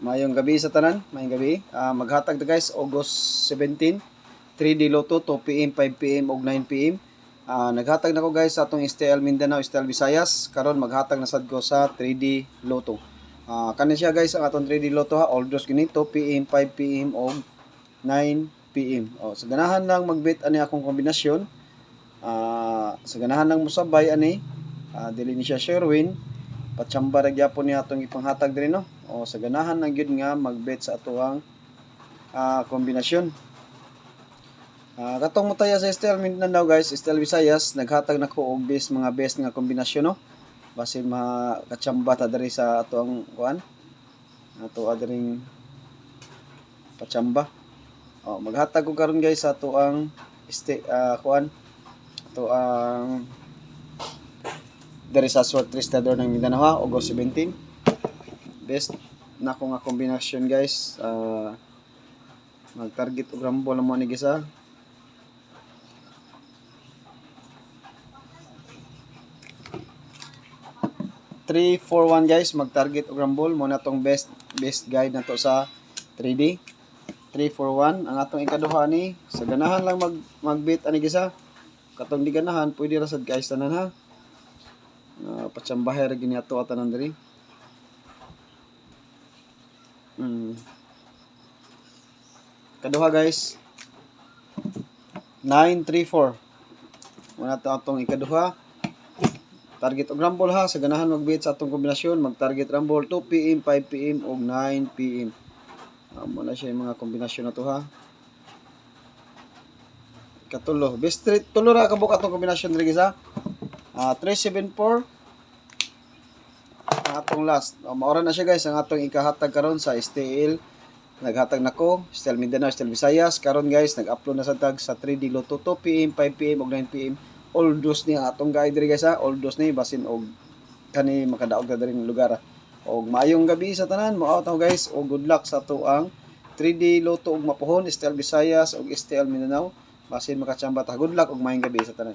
Mayong gabi sa tanan, mayong gabi. Maghatag na guys, August 17, 3D Lotto, 2 PM, 5 PM ug 9 PM. Naghatag na ko guys sa atong STL Mindanao, STL Visayas. Karon maghatag na sad ko sa 3D Lotto. Kani siya guys ang atong 3D Lotto ha, all draws gini 2 PM, 5 PM ug 9 PM. Sa ganahan lang magbet ani akong kombinasyon. Sa ganahan lang musabay ani, dili ni siya sure win. Patsamba ra gyapon ni atong ipanghatag diri no. Sa ganahan lang gyud nga magbet sa atoang kombinasyon. Katong mutaya sa STL Mindanao guys, STL Visayas, naghatag na ko og mga best nga kombinasyon no. Basin makatsamba ta diri sa atoang kuan. Ato adring patsamba. Maghatag ko karon guys sa atoang kuan. Atoang diri sa Sword Tristador ng Mindanao ha, August 17. Best na ko nga kombinasyon guys. Mag-target og rumble mo ni gisa. Three, 4, 1 guys, mag-target og rumble mo na tong best guide nato sa 3D. 3, 4, 1 ang atong ikaduha ni. Sa ganahan lang magbit ani gisa. Katong di ganahan pwede ra sad guys tanan ha. Patsambahe ra gini ato tanan diri. Kaduha guys, 9, 3, 4. Muna to atong ikaduha. Target og rumble ha, sa ganahan magbit sa atong kombinasyon, mag-target rumble 2 PM, 5 PM ug 9 PM. Muna siya yung mga kombinasyon na to ha. Katulo, best tulo ra kabuk atong kombinasyon diri gisa. 3, 7, 4. Ang atong last. Maura na siya guys ang atong ikahatag karon sa STL. Naghatag na ko, STL Mindanao, STL Visayas. Karon guys, nag-upload na sa tag sa 3D Lotto 2 PM, 5 PM ug 9 PM. All dose ni atong guide diri guys ha. All dose ni basin og kani makadaog ta diri lugar. Og maayong gabi sa tanan. Mao ta guys og good luck sa ato ang 3D Lotto og mapuhon, STL Visayas ug STL Mindanao. Basin makatsamba ta. Good luck og maayong gabi sa tanan.